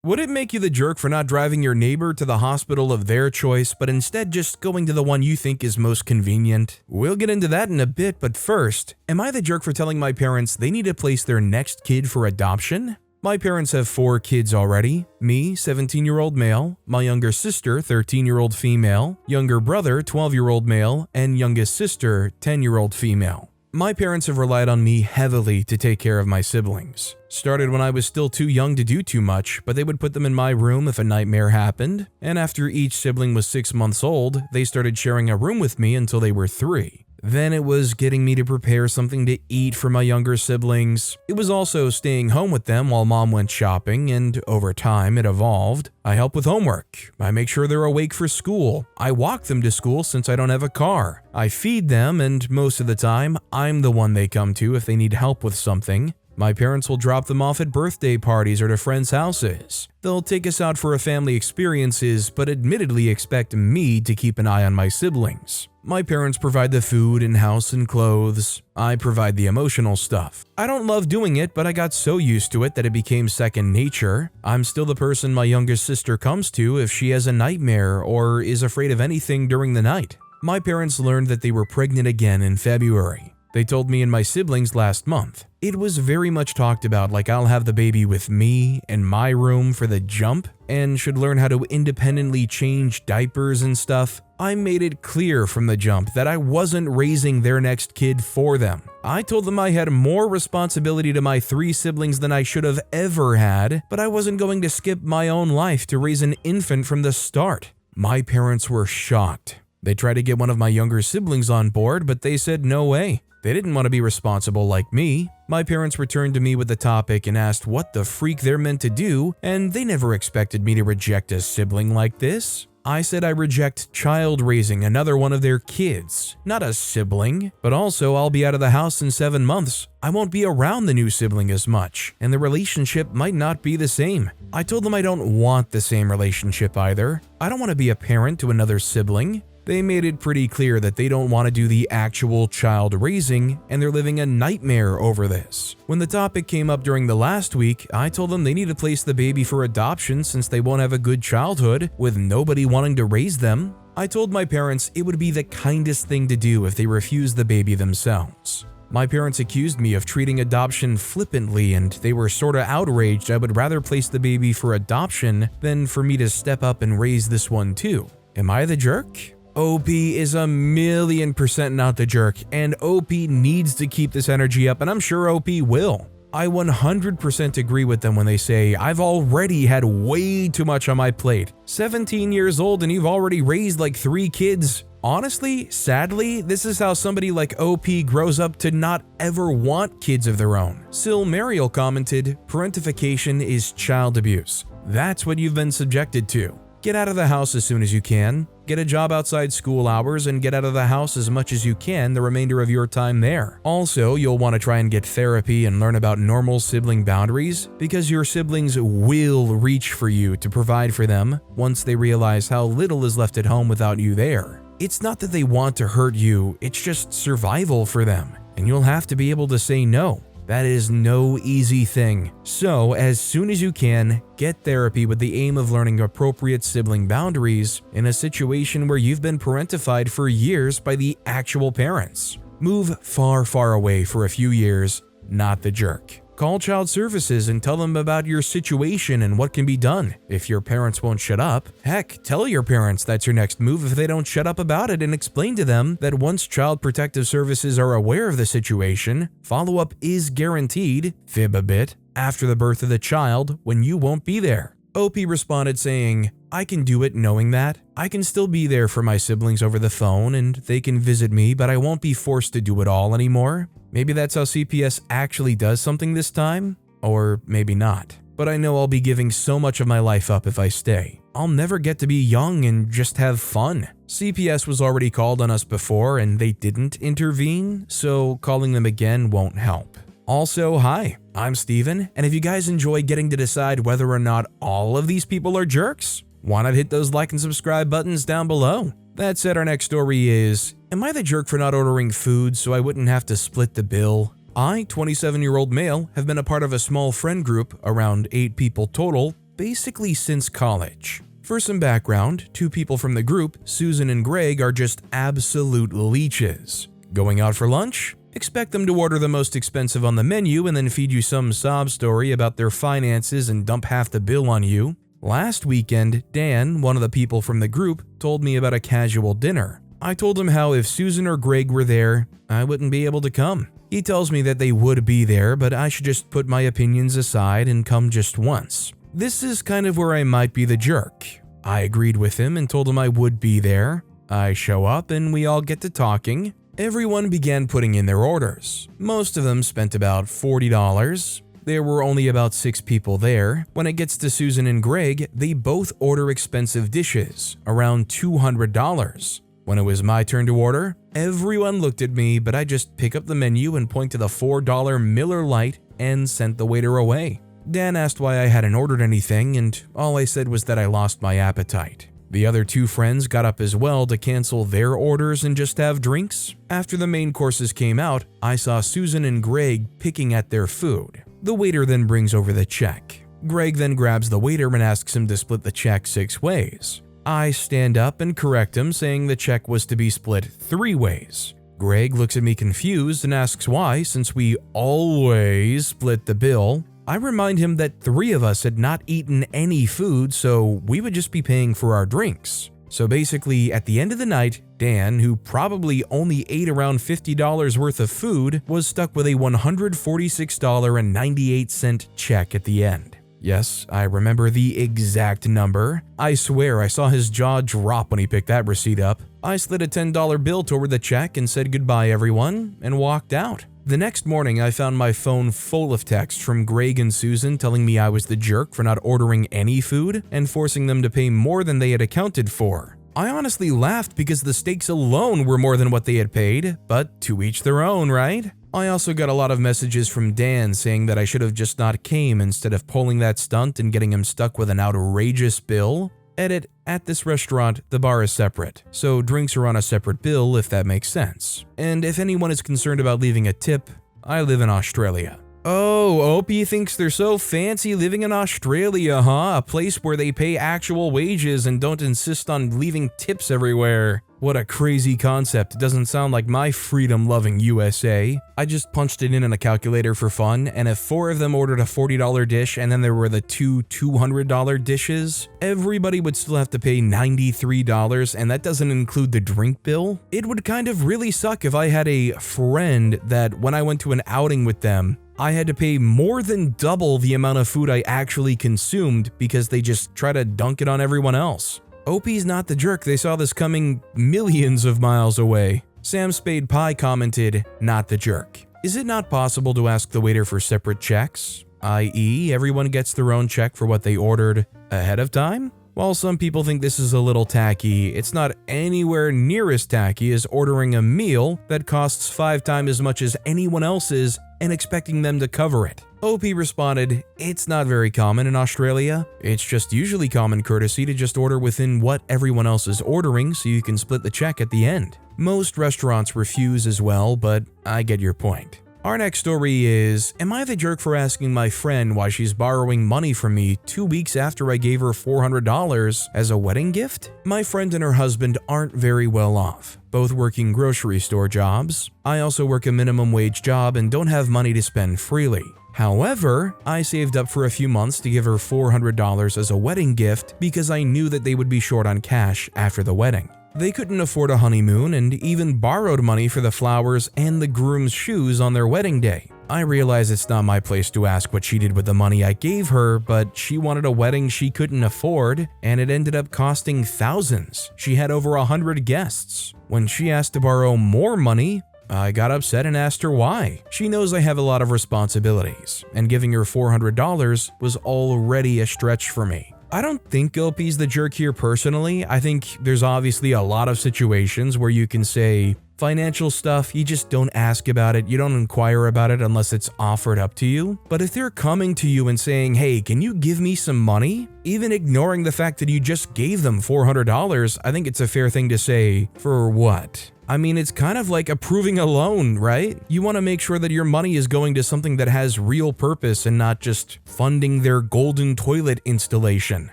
Would it make you the jerk for not driving your neighbor to the hospital of their choice, but instead just going to the one you think is most convenient? We'll get into that in a bit, but first, am I the jerk for telling my parents they need to place their next kid for adoption? My parents have 4 kids already: me, 17-year-old male, my younger sister, 13-year-old female, younger brother, 12-year-old male, and youngest sister, 10-year-old female. My parents have relied on me heavily to take care of my siblings. Started when I was still too young to do too much, but they would put them in my room if a nightmare happened, and after each sibling was 6 months old, they started sharing a room with me until they were 3. Then it was getting me to prepare something to eat for my younger siblings. It was also staying home with them while mom went shopping, and over time it evolved. I help with homework. I make sure they're awake for school. I walk them to school since I don't have a car. I feed them, and most of the time, I'm the one they come to if they need help with something. My parents will drop them off at birthday parties or to friends' houses. They'll take us out for family experiences, but admittedly expect me to keep an eye on my siblings. My parents provide the food and house and clothes. I provide the emotional stuff. I don't love doing it, but I got so used to it that it became second nature. I'm still the person my youngest sister comes to if she has a nightmare or is afraid of anything during the night. My parents learned that they were pregnant again in February. They told me and my siblings last month. It was very much talked about like I'll have the baby with me in my room for the jump and should learn how to independently change diapers and stuff. I made it clear from the jump that I wasn't raising their next kid for them. I told them I had more responsibility to my 3 siblings than I should have ever had, but I wasn't going to skip my own life to raise an infant from the start. My parents were shocked. They tried to get one of my younger siblings on board, but they said no way. They didn't want to be responsible like me. My parents returned to me with the topic and asked what the freak they're meant to do, and they never expected me to reject a sibling like this. I said I reject child raising another one of their kids, not a sibling, but also I'll be out of the house in 7 months. I won't be around the new sibling as much, and the relationship might not be the same. I told them I don't want the same relationship either. I don't want to be a parent to another sibling. They made it pretty clear that they don't want to do the actual child raising, and they're living a nightmare over this. When the topic came up during the last week, I told them they need to place the baby for adoption since they won't have a good childhood, with nobody wanting to raise them. I told my parents it would be the kindest thing to do if they refused the baby themselves. My parents accused me of treating adoption flippantly, and they were sorta outraged I would rather place the baby for adoption than for me to step up and raise this one too. Am I the jerk? OP is 1,000,000% not the jerk, and OP needs to keep this energy up, and I'm sure OP will. I 100% agree with them when they say, I've already had way too much on my plate. 17 years old and you've already raised like 3 kids. Honestly, sadly, this is how somebody like OP grows up to not ever want kids of their own. Silmariel commented, parentification is child abuse. That's what you've been subjected to. Get out of the house as soon as you can. Get a job outside school hours and get out of the house as much as you can the remainder of your time there. Also, you'll want to try and get therapy and learn about normal sibling boundaries because your siblings will reach for you to provide for them once they realize how little is left at home without you there. It's not that they want to hurt you, it's just survival for them, and you'll have to be able to say no. That is no easy thing. So, as soon as you can, get therapy with the aim of learning appropriate sibling boundaries in a situation where you've been parentified for years by the actual parents. Move far, far away for a few years, not the jerk. Call child services and tell them about your situation and what can be done. If your parents won't shut up, heck, tell your parents that's your next move if they don't shut up about it, and explain to them that once Child Protective Services are aware of the situation, follow-up is guaranteed, fib a bit, after the birth of the child when you won't be there. OP responded saying, I can do it knowing that. I can still be there for my siblings over the phone and they can visit me, but I won't be forced to do it all anymore. Maybe that's how CPS actually does something this time, or maybe not. But I know I'll be giving so much of my life up if I stay. I'll never get to be young and just have fun. CPS was already called on us before and they didn't intervene, so calling them again won't help. Also, hi, I'm Steven, and if you guys enjoy getting to decide whether or not all of these people are jerks, why not hit those like and subscribe buttons down below? That said, our next story is, am I the jerk for not ordering food so I wouldn't have to split the bill? I, 27-year-old male, have been a part of a small friend group, around 8 people total, basically since college. For some background, two people from the group, Susan and Greg, are just absolute leeches. Going out for lunch? Expect them to order the most expensive on the menu and then feed you some sob story about their finances and dump half the bill on you. Last weekend, Dan, one of the people from the group, told me about a casual dinner. I told him how if Susan or Greg were there, I wouldn't be able to come. He tells me that they would be there, but I should just put my opinions aside and come just once. This is kind of where I might be the jerk. I agreed with him and told him I would be there. I show up and we all get to talking. Everyone began putting in their orders. Most of them spent about $40. There were only about 6 people there. When it gets to Susan and Greg, they both order expensive dishes, around $200. When it was my turn to order, everyone looked at me, but I just pick up the menu and point to the $4 Miller Lite and sent the waiter away. Dan asked why I hadn't ordered anything, and all I said was that I lost my appetite. The other 2 friends got up as well to cancel their orders and just have drinks. After the main courses came out, I saw Susan and Greg picking at their food. The waiter then brings over the check. Greg then grabs the waiter and asks him to split the check 6 ways. I stand up and correct him, saying the check was to be split 3 ways. Greg looks at me confused and asks why, since we always split the bill. I remind him that 3 of us had not eaten any food, so we would just be paying for our drinks. So basically, at the end of the night, Dan, who probably only ate around $50 worth of food, was stuck with a $146.98 check at the end. Yes, I remember the exact number. I swear I saw his jaw drop when he picked that receipt up. I slid a $10 bill toward the check and said goodbye everyone, and walked out. The next morning, I found my phone full of texts from Greg and Susan telling me I was the jerk for not ordering any food and forcing them to pay more than they had accounted for. I honestly laughed because the steaks alone were more than what they had paid, but to each their own, right? I also got a lot of messages from Dan saying that I should have just not came instead of pulling that stunt and getting him stuck with an outrageous bill. Edit, at this restaurant, the bar is separate, so drinks are on a separate bill if that makes sense. And if anyone is concerned about leaving a tip, I live in Australia. Oh, Opie thinks they're so fancy living in Australia, huh? A place where they pay actual wages and don't insist on leaving tips everywhere. What a crazy concept. It doesn't sound like my freedom-loving USA. I just punched it in a calculator for fun, and if 4 of them ordered a $40 dish and then there were the 2 $200 dishes, everybody would still have to pay $93, and that doesn't include the drink bill. It would kind of really suck if I had a friend that when I went to an outing with them, I had to pay more than double the amount of food I actually consumed because they just try to dunk it on everyone else. Opie's not the jerk, they saw this coming millions of miles away. Sam Spade Pie commented, not the jerk. Is it not possible to ask the waiter for separate checks? i.e., everyone gets their own check for what they ordered ahead of time? While some people think this is a little tacky, it's not anywhere near as tacky as ordering a meal that costs 5 times as much as anyone else's and expecting them to cover it. OP responded, it's not very common in Australia. It's just usually common courtesy to just order within what everyone else is ordering so you can split the check at the end. Most restaurants refuse as well, but I get your point. Our next story is, am I the jerk for asking my friend why she's borrowing money from me 2 weeks after I gave her $400 as a wedding gift? My friend and her husband aren't very well off, both working grocery store jobs. I also work a minimum wage job and don't have money to spend freely. However, I saved up for a few months to give her $400 as a wedding gift because I knew that they would be short on cash after the wedding. They couldn't afford a honeymoon and even borrowed money for the flowers and the groom's shoes on their wedding day. I realize it's not my place to ask what she did with the money I gave her, but she wanted a wedding she couldn't afford, and it ended up costing thousands. She had over 100 guests. When she asked to borrow more money, I got upset and asked her why. She knows I have a lot of responsibilities, and giving her $400 was already a stretch for me. I don't think OP's the jerk here personally. I think there's obviously a lot of situations where you can say financial stuff, you just don't ask about it, you don't inquire about it unless it's offered up to you. But if they're coming to you and saying, hey, can you give me some money? Even ignoring the fact that you just gave them $400, I think it's a fair thing to say, for what? I mean, it's kind of like approving a loan, right? You want to make sure that your money is going to something that has real purpose and not just funding their golden toilet installation.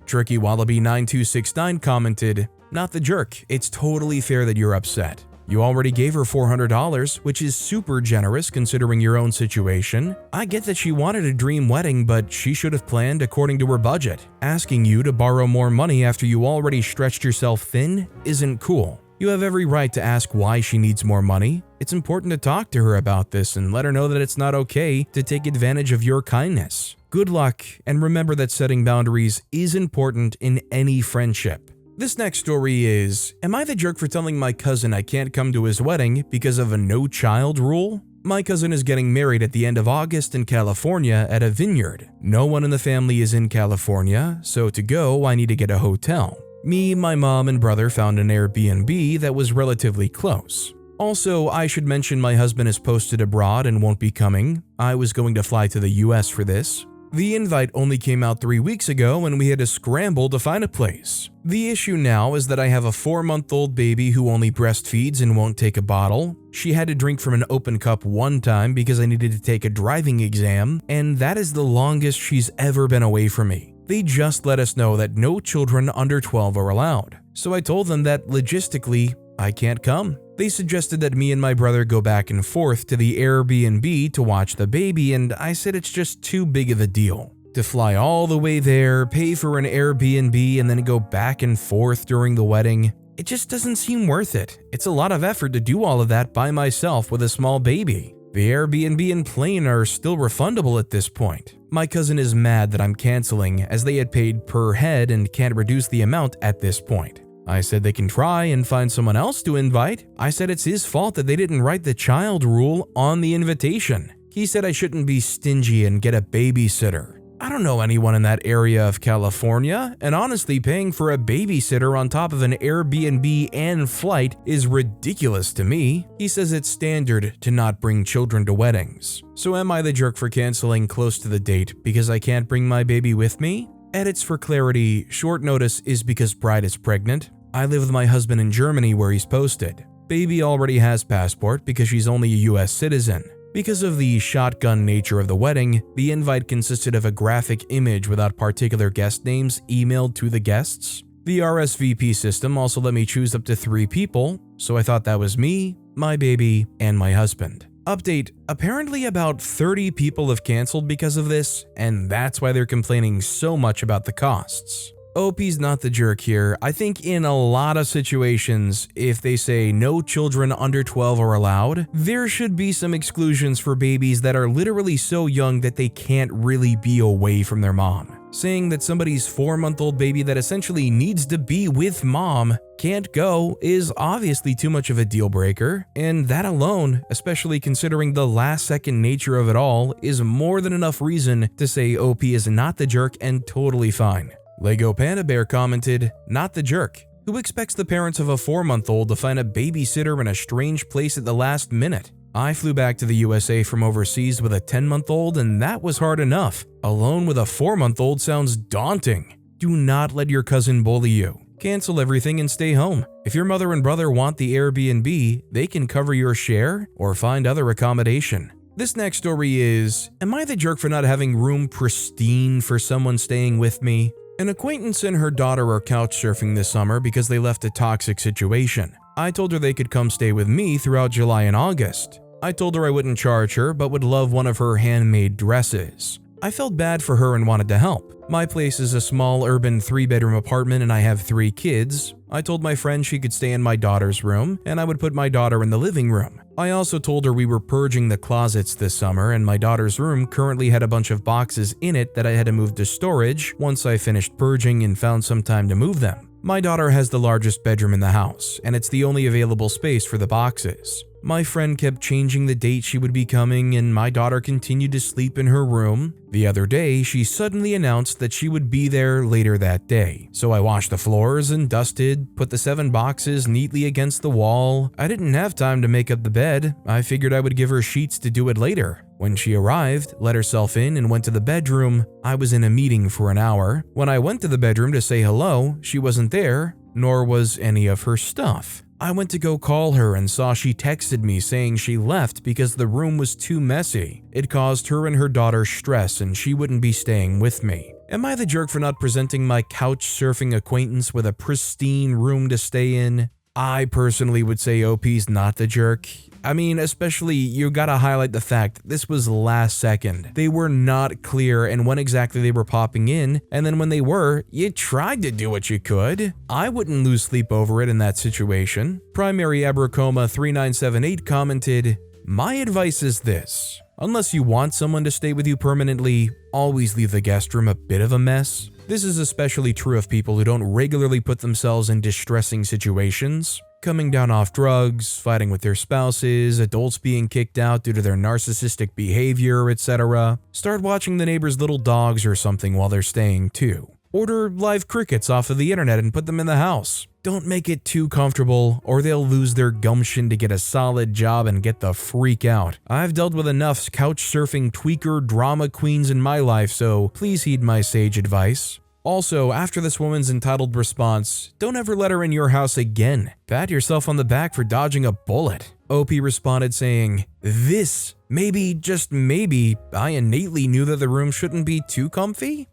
Tricky Wallaby 9269 commented, "Not the jerk, it's totally fair that you're upset. You already gave her $400, which is super generous considering your own situation. I get that she wanted a dream wedding, but she should have planned according to her budget. Asking you to borrow more money after you already stretched yourself thin isn't cool. You have every right to ask why she needs more money. It's important to talk to her about this and let her know that it's not okay to take advantage of your kindness. Good luck, and remember that setting boundaries is important in any friendship." This next story is, am I the jerk for telling my cousin I can't come to his wedding because of a no-child rule? My cousin is getting married at the end of August in California at a vineyard. No one in the family is in California, so to go, I need to get a hotel. Me, my mom, and brother found an Airbnb that was relatively close. Also, I should mention my husband is posted abroad and won't be coming. I was going to fly to the US for this. The invite only came out 3 weeks ago and we had to scramble to find a place. The issue now is that I have a 4-month-old baby who only breastfeeds and won't take a bottle. She had to drink from an open cup one time because I needed to take a driving exam, and that is the longest she's ever been away from me. They just let us know that no children under 12 are allowed. So I told them that logistically, I can't come. They suggested that me and my brother go back and forth to the Airbnb to watch the baby, and I said it's just too big of a deal. To fly all the way there, pay for an Airbnb, and then go back and forth during the wedding, it just doesn't seem worth it. It's a lot of effort to do all of that by myself with a small baby. The Airbnb and plane are still refundable at this point. My cousin is mad that I'm canceling as they had paid per head and can't reduce the amount at this point. I said they can try and find someone else to invite. I said it's his fault that they didn't write the child rule on the invitation. He said I shouldn't be stingy and get a babysitter. I don't know anyone in that area of California, and honestly, paying for a babysitter on top of an Airbnb and flight is ridiculous to me. He says it's standard to not bring children to weddings. So am I the jerk for canceling close to the date because I can't bring my baby with me? Edits for clarity, short notice is because bride is pregnant. I live with my husband in Germany where he's posted. Baby already has passport because she's only a US citizen. Because of the shotgun nature of the wedding, the invite consisted of a graphic image without particular guest names emailed to the guests. The RSVP system also let me choose up to 3 people, so I thought that was me, my baby, and my husband. Update, apparently about 30 people have canceled because of this, and that's why they're complaining so much about the costs. OP's not the jerk here. I think in a lot of situations, if they say no children under 12 are allowed, there should be some exclusions for babies that are literally so young that they can't really be away from their mom. Saying that somebody's 4-month-old baby that essentially needs to be with mom can't go is obviously too much of a deal breaker, and that alone, especially considering the last-second nature of it all, is more than enough reason to say OP is not the jerk and totally fine. Lego Panda Bear commented, "Not the jerk. Who expects the parents of a 4-month-old to find a babysitter in a strange place at the last minute? I flew back to the USA from overseas with a 10-month-old and that was hard enough. Alone with a 4-month-old sounds daunting. Do not let your cousin bully you. Cancel everything and stay home. If your mother and brother want the Airbnb, they can cover your share or find other accommodation." This next story is, am I the jerk for not having room pristine for someone staying with me? An acquaintance and her daughter are couch surfing this summer because they left a toxic situation. I told her they could come stay with me throughout July and August. I told her I wouldn't charge her but would love one of her handmade dresses. I felt bad for her and wanted to help. My place is a small urban 3-bedroom apartment and I have 3 kids. I told my friend she could stay in my daughter's room and I would put my daughter in the living room. I also told her we were purging the closets this summer and my daughter's room currently had a bunch of boxes in it that I had to move to storage once I finished purging and found some time to move them. My daughter has the largest bedroom in the house and it's the only available space for the boxes. My friend kept changing the date she would be coming and my daughter continued to sleep in her room. The other day, she suddenly announced that she would be there later that day. So I washed the floors and dusted, put the 7 boxes neatly against the wall. I didn't have time to make up the bed. I figured I would give her sheets to do it later. When she arrived, let herself in and went to the bedroom, I was in a meeting for an hour. When I went to the bedroom to say hello, she wasn't there, nor was any of her stuff. I went to go call her and saw she texted me saying she left because the room was too messy. It caused her and her daughter stress and she wouldn't be staying with me. Am I the jerk for not presenting my couch surfing acquaintance with a pristine room to stay in? I personally would say OP's not the jerk. I mean, especially you gotta highlight the fact this was last second. They were not clear and when exactly they were popping in, and then when they were, you tried to do what you could. I wouldn't lose sleep over it in that situation. Primary Abracoma 3978 commented, "My advice is this. Unless you want someone to stay with you permanently, always leave the guest room a bit of a mess. This is especially true of people who don't regularly put themselves in distressing situations. Coming down off drugs, fighting with their spouses, adults being kicked out due to their narcissistic behavior, etc. Start watching the neighbor's little dogs or something while they're staying too. Order live crickets off of the internet and put them in the house. Don't make it too comfortable or they'll lose their gumption to get a solid job and get the freak out. I've dealt with enough couch surfing tweaker drama queens in my life, so please heed my sage advice." Also, after this woman's entitled response, don't ever let her in your house again. Pat yourself on the back for dodging a bullet. OP responded saying, "This, maybe, just maybe, I innately knew that the room shouldn't be too comfy?"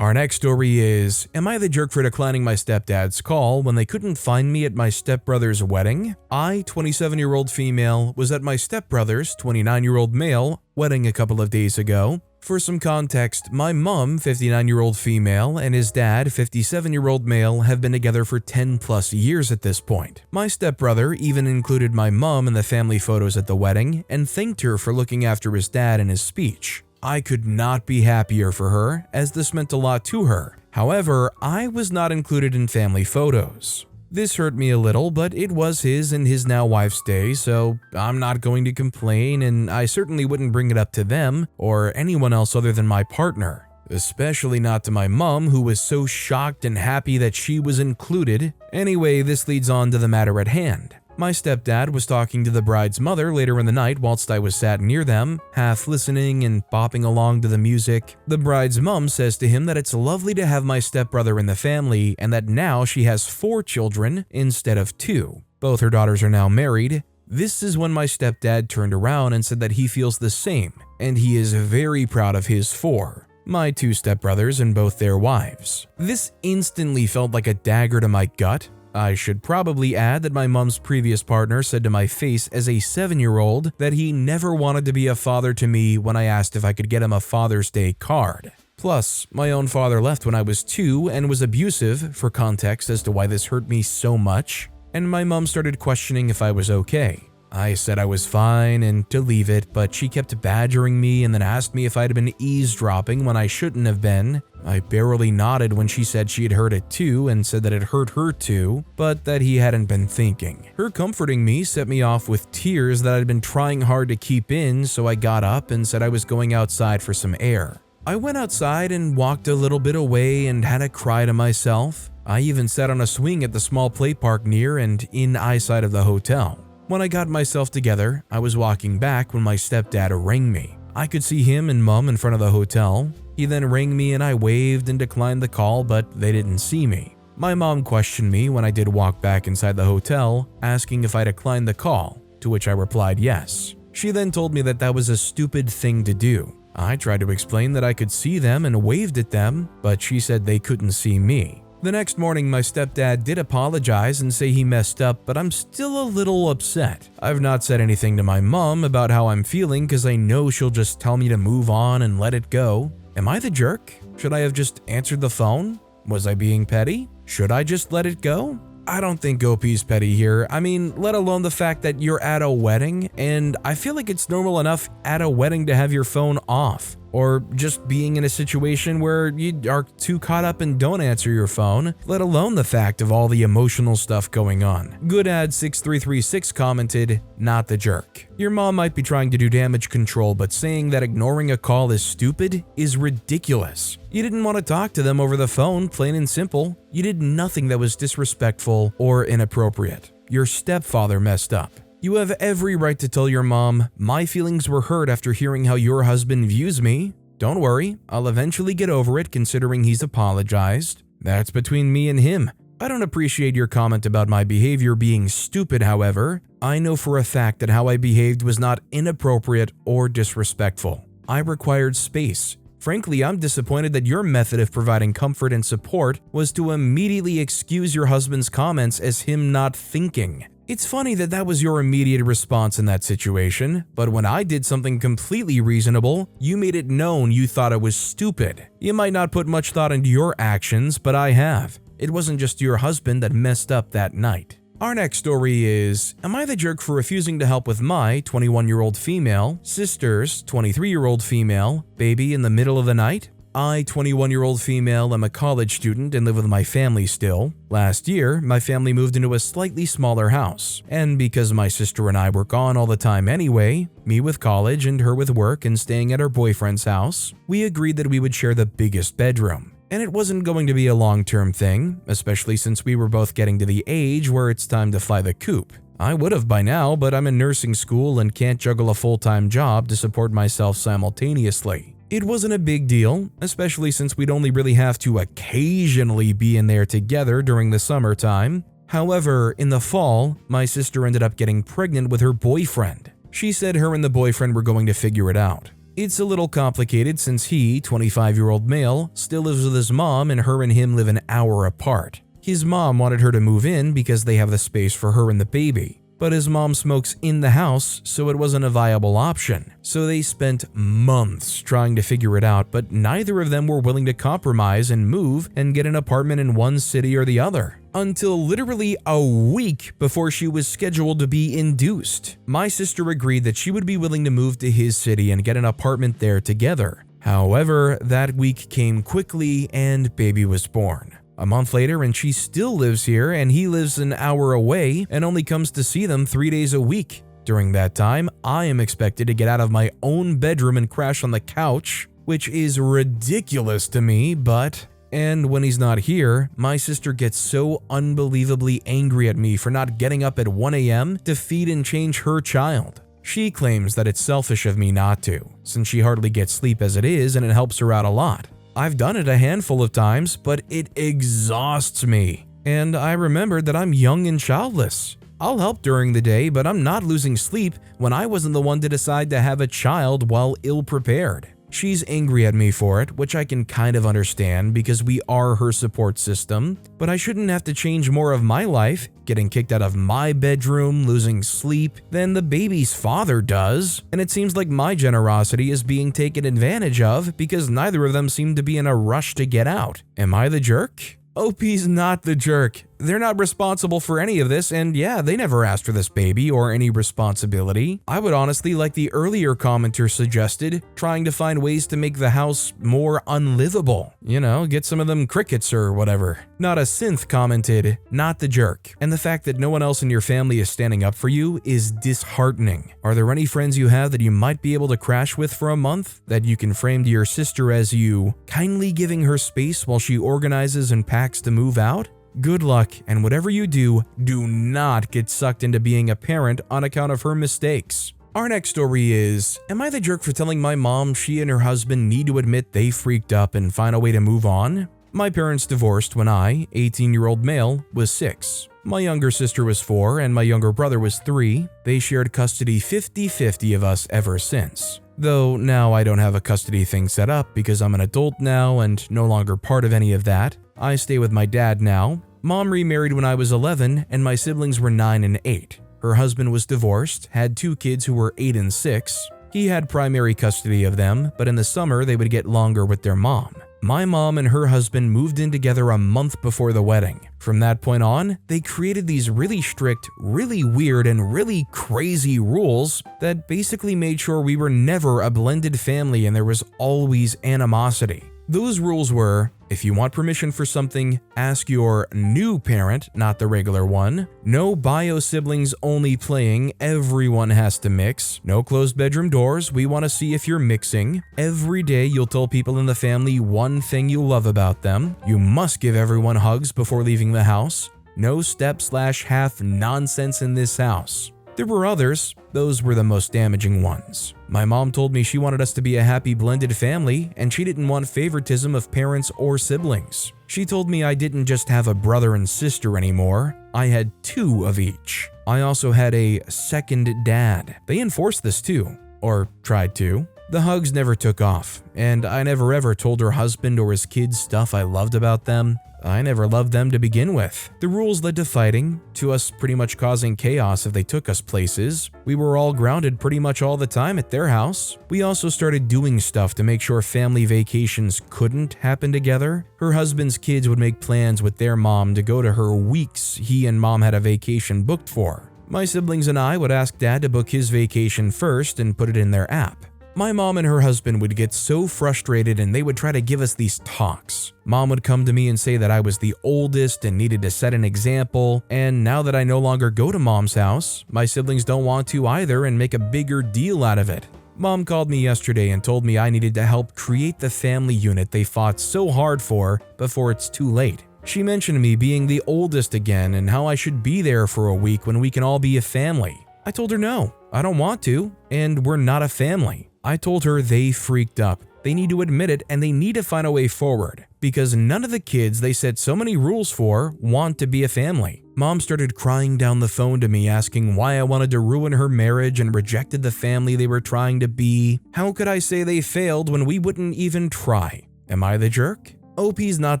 Our next story is, am I the jerk for declining my stepdad's call when they couldn't find me at my stepbrother's wedding? I, 27-year-old female, was at my stepbrother's, 29-year-old male, wedding a couple of days ago. For some context, my mom, 59-year-old female, and his dad, 57-year-old male, have been together for 10 plus years at this point. My stepbrother even included my mom in the family photos at the wedding and thanked her for looking after his dad in his speech. I could not be happier for her, as this meant a lot to her. However, I was not included in family photos. This hurt me a little, but it was his and his now wife's day, so I'm not going to complain, and I certainly wouldn't bring it up to them or anyone else other than my partner. Especially not to my mom, who was so shocked and happy that she was included. Anyway, this leads on to the matter at hand. My stepdad was talking to the bride's mother later in the night whilst I was sat near them, half listening and bopping along to the music. The bride's mom says to him that it's lovely to have my stepbrother in the family and that now she has 4 children instead of 2. Both her daughters are now married. This is when my stepdad turned around and said that he feels the same and he is very proud of his 4. My 2 stepbrothers and both their wives. This instantly felt like a dagger to my gut. I should probably add that my mom's previous partner said to my face as a 7-year-old that he never wanted to be a father to me when I asked if I could get him a Father's Day card. Plus, my own father left when I was 2 and was abusive, for context as to why this hurt me so much, and my mom started questioning if I was okay. I said I was fine and to leave it, but she kept badgering me and then asked me if I'd been eavesdropping when I shouldn't have been. I barely nodded when she said she had heard it too and said that it hurt her too, but that he hadn't been thinking. Her comforting me set me off with tears that I'd been trying hard to keep in, so I got up and said I was going outside for some air. I went outside and walked a little bit away and had a cry to myself. I even sat on a swing at the small play park near and in eyesight of the hotel. When I got myself together, I was walking back when my stepdad rang me. I could see him and mom in front of the hotel. He then rang me and I waved and declined the call, but they didn't see me. My mom questioned me when I did walk back inside the hotel, asking if I declined the call, to which I replied yes. She then told me that that was a stupid thing to do. I tried to explain that I could see them and waved at them, but she said they couldn't see me. The next morning, my stepdad did apologize and say he messed up, but I'm still a little upset. I've not said anything to my mom about how I'm feeling because I know she'll just tell me to move on and let it go. Am I the jerk? Should I have just answered the phone? Was I being petty? Should I just let it go? I don't think OP's petty here. I mean, let alone the fact that you're at a wedding, and I feel like it's normal enough at a wedding to have your phone off. Or just being in a situation where you are too caught up and don't answer your phone, let alone the fact of all the emotional stuff going on. Goodad6336 commented, not the jerk. Your mom might be trying to do damage control, but saying that ignoring a call is stupid is ridiculous. You didn't want to talk to them over the phone, plain and simple. You did nothing that was disrespectful or inappropriate. Your stepfather messed up. You have every right to tell your mom, my feelings were hurt after hearing how your husband views me. Don't worry, I'll eventually get over it considering he's apologized. That's between me and him. I don't appreciate your comment about my behavior being stupid, however. I know for a fact that how I behaved was not inappropriate or disrespectful. I required space. Frankly, I'm disappointed that your method of providing comfort and support was to immediately excuse your husband's comments as him not thinking. It's funny that that was your immediate response in that situation, but when I did something completely reasonable, you made it known you thought it was stupid. You might not put much thought into your actions, but I have. It wasn't just your husband that messed up that night. Our next story is, am I the jerk for refusing to help with my 21-year-old female sister's 23-year-old female baby in the middle of the night? I, 21-year-old female, am a college student and live with my family still. Last year, my family moved into a slightly smaller house, and because my sister and I were gone all the time anyway, me with college and her with work and staying at her boyfriend's house, we agreed that we would share the biggest bedroom. And it wasn't going to be a long-term thing, especially since we were both getting to the age where it's time to fly the coop. I would have by now, but I'm in nursing school and can't juggle a full-time job to support myself simultaneously. It wasn't a big deal, especially since we'd only really have to occasionally be in there together during the summertime. However, in the fall, my sister ended up getting pregnant with her boyfriend. She said her and the boyfriend were going to figure it out. It's a little complicated since he, 25-year-old male, still lives with his mom and her and him live an hour apart. His mom wanted her to move in because they have the space for her and the baby. But his mom smokes in the house, so it wasn't a viable option. So they spent months trying to figure it out, but neither of them were willing to compromise and move and get an apartment in one city or the other. Until literally a week before she was scheduled to be induced. My sister agreed that she would be willing to move to his city and get an apartment there together. However, that week came quickly and baby was born. A month later and she still lives here and he lives an hour away and only comes to see them 3 days a week. During that time, I am expected to get out of my own bedroom and crash on the couch, which is ridiculous to me, but... And when he's not here, my sister gets so unbelievably angry at me for not getting up at 1 a.m. to feed and change her child. She claims that it's selfish of me not to, since she hardly gets sleep as it is and it helps her out a lot. I've done it a handful of times, but it exhausts me. And I remembered that I'm young and childless. I'll help during the day, but I'm not losing sleep when I wasn't the one to decide to have a child while ill-prepared. She's angry at me for it, which I can kind of understand because we are her support system, but I shouldn't have to change more of my life, getting kicked out of my bedroom, losing sleep, than the baby's father does. And it seems like my generosity is being taken advantage of because neither of them seem to be in a rush to get out. Am I the jerk? OP's not the jerk. They're not responsible for any of this, and yeah, they never asked for this baby or any responsibility. I would honestly, like the earlier commenter suggested, trying to find ways to make the house more unlivable. You know, get some of them crickets or whatever. Not a synth commented, not the jerk. And the fact that no one else in your family is standing up for you is disheartening. Are there any friends you have that you might be able to crash with for a month that you can frame to your sister as you kindly giving her space while she organizes and packs to move out? Good luck, and whatever you do, do not get sucked into being a parent on account of her mistakes. Our next story is, am I the jerk for telling my mom she and her husband need to admit they freaked up and find a way to move on? My parents divorced when I, 18-year-old male, was 6. My younger sister was 4 and my younger brother was 3. They shared custody 50-50 of us ever since. Though now I don't have a custody thing set up because I'm an adult now and no longer part of any of that. I stay with my dad now. Mom remarried when I was 11 and my siblings were 9 and 8. Her husband was divorced, had 2 kids who were 8 and 6. He had primary custody of them, but in the summer they would get longer with their mom. My mom and her husband moved in together a month before the wedding. From that point on, they created these really strict, really weird, and really crazy rules that basically made sure we were never a blended family and there was always animosity. Those rules were, if you want permission for something, ask your new parent, not the regular one. No bio siblings only playing, everyone has to mix. No closed bedroom doors, we want to see if you're mixing. Every day you'll tell people in the family one thing you love about them. You must give everyone hugs before leaving the house. No step/half nonsense in this house. There were others, those were the most damaging ones. My mom told me she wanted us to be a happy blended family and she didn't want favoritism of parents or siblings. She told me I didn't just have a brother and sister anymore, I had 2 of each. I also had a second dad. They enforced this too, or tried to. The hugs never took off, and I never ever told her husband or his kids stuff I loved about them. I never loved them to begin with. The rules led to fighting, to us pretty much causing chaos if they took us places. We were all grounded pretty much all the time at their house. We also started doing stuff to make sure family vacations couldn't happen together. Her husband's kids would make plans with their mom to go to her weeks he and mom had a vacation booked for. My siblings and I would ask dad to book his vacation first and put it in their app. My mom and her husband would get so frustrated and they would try to give us these talks. Mom would come to me and say that I was the oldest and needed to set an example, and now that I no longer go to mom's house, my siblings don't want to either and make a bigger deal out of it. Mom called me yesterday and told me I needed to help create the family unit they fought so hard for before it's too late. She mentioned me being the oldest again and how I should be there for a week when we can all be a family. I told her no, I don't want to, and we're not a family. I told her they freaked up. They need to admit it and they need to find a way forward because none of the kids they set so many rules for want to be a family. Mom started crying down the phone to me asking why I wanted to ruin her marriage and rejected the family they were trying to be. How could I say they failed when we wouldn't even try? Am I the jerk? OP's not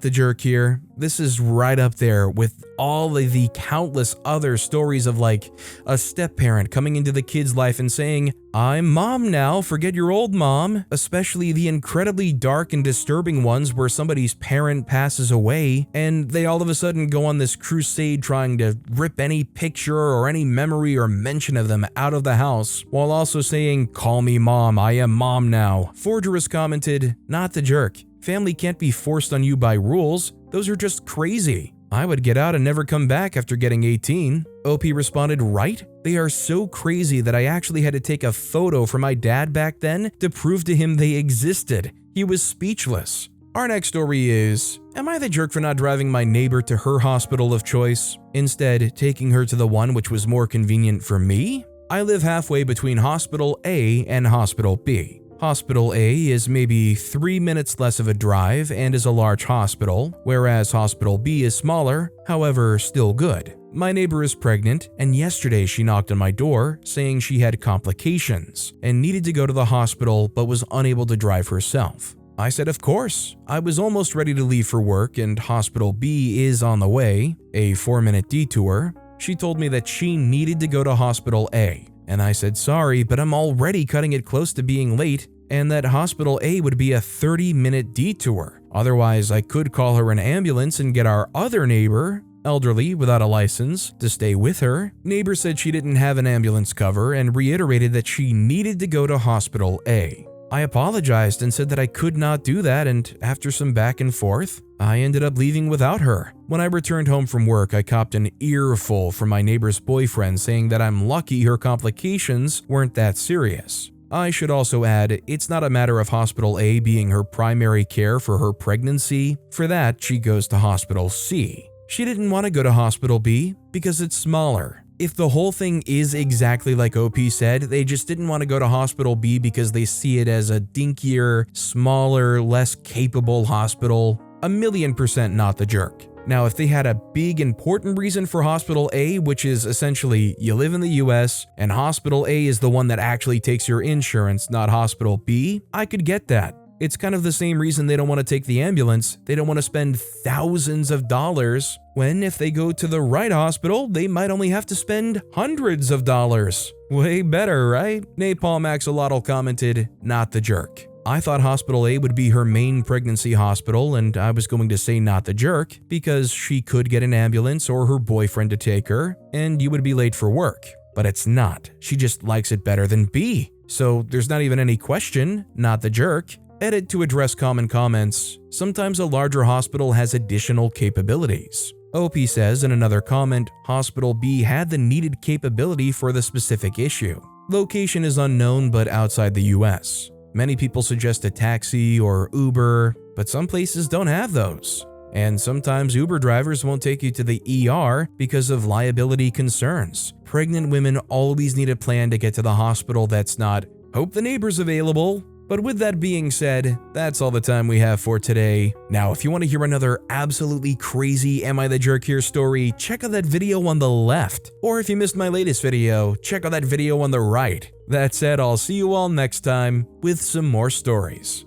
the jerk here. This is right up there with all of the countless other stories of like a step-parent coming into the kid's life and saying, "I'm mom now, forget your old mom," especially the incredibly dark and disturbing ones where somebody's parent passes away and they all of a sudden go on this crusade trying to rip any picture or any memory or mention of them out of the house while also saying, "Call me mom, I am mom now." Forgerous commented, "Not the jerk. Family can't be forced on you by rules. Those are just crazy. I would get out and never come back after getting 18. OP responded, "Right? They are so crazy that I actually had to take a photo for my dad back then to prove to him they existed. He was speechless." Our next story is, am I the jerk for not driving my neighbor to her hospital of choice, instead taking her to the one which was more convenient for me? I live halfway between Hospital A and Hospital B. Hospital A is maybe 3 minutes less of a drive and is a large hospital, whereas Hospital B is smaller, however still good. My neighbor is pregnant, and yesterday she knocked on my door saying she had complications and needed to go to the hospital but was unable to drive herself. I said of course. I was almost ready to leave for work and Hospital B is on the way, a 4-minute detour. She told me that she needed to go to Hospital A. And I said sorry, but I'm already cutting it close to being late, and that Hospital A would be a 30-minute detour. Otherwise, I could call her an ambulance and get our other neighbor, elderly without a license, to stay with her. Neighbor said she didn't have an ambulance cover and reiterated that she needed to go to Hospital A. I apologized and said that I could not do that, and after some back and forth, I ended up leaving without her. When I returned home from work, I copped an earful from my neighbor's boyfriend saying that I'm lucky her complications weren't that serious. I should also add, it's not a matter of Hospital A being her primary care for her pregnancy. For that, she goes to Hospital C. She didn't want to go to Hospital B because it's smaller. If the whole thing is exactly like OP said, they just didn't want to go to Hospital B because they see it as a dinkier, smaller, less capable hospital. 1,000,000% not the jerk. Now, if they had a big important reason for Hospital A, which is essentially you live in the US and Hospital A is the one that actually takes your insurance, not Hospital B, I could get that. It's kind of the same reason they don't want to take the ambulance. They don't want to spend thousands of dollars when if they go to the right hospital, they might only have to spend hundreds of dollars. Way better, right? Napalm Axolotl commented, "Not the jerk." I thought Hospital A would be her main pregnancy hospital, and I was going to say not the jerk because she could get an ambulance or her boyfriend to take her, and you would be late for work. But it's not. She just likes it better than B. So there's not even any question, not the jerk. Edit to address common comments. Sometimes a larger hospital has additional capabilities. OP says in another comment, Hospital B had the needed capability for the specific issue. Location is unknown but outside the US. Many people suggest a taxi or Uber, but some places don't have those. And sometimes Uber drivers won't take you to the ER because of liability concerns. Pregnant women always need a plan to get to the hospital that's not, "Hope the neighbor's available." But with that being said, that's all the time we have for today. Now, if you want to hear another absolutely crazy Am I the Jerk Here story, check out that video on the left. Or if you missed my latest video, check out that video on the right. That said, I'll see you all next time with some more stories.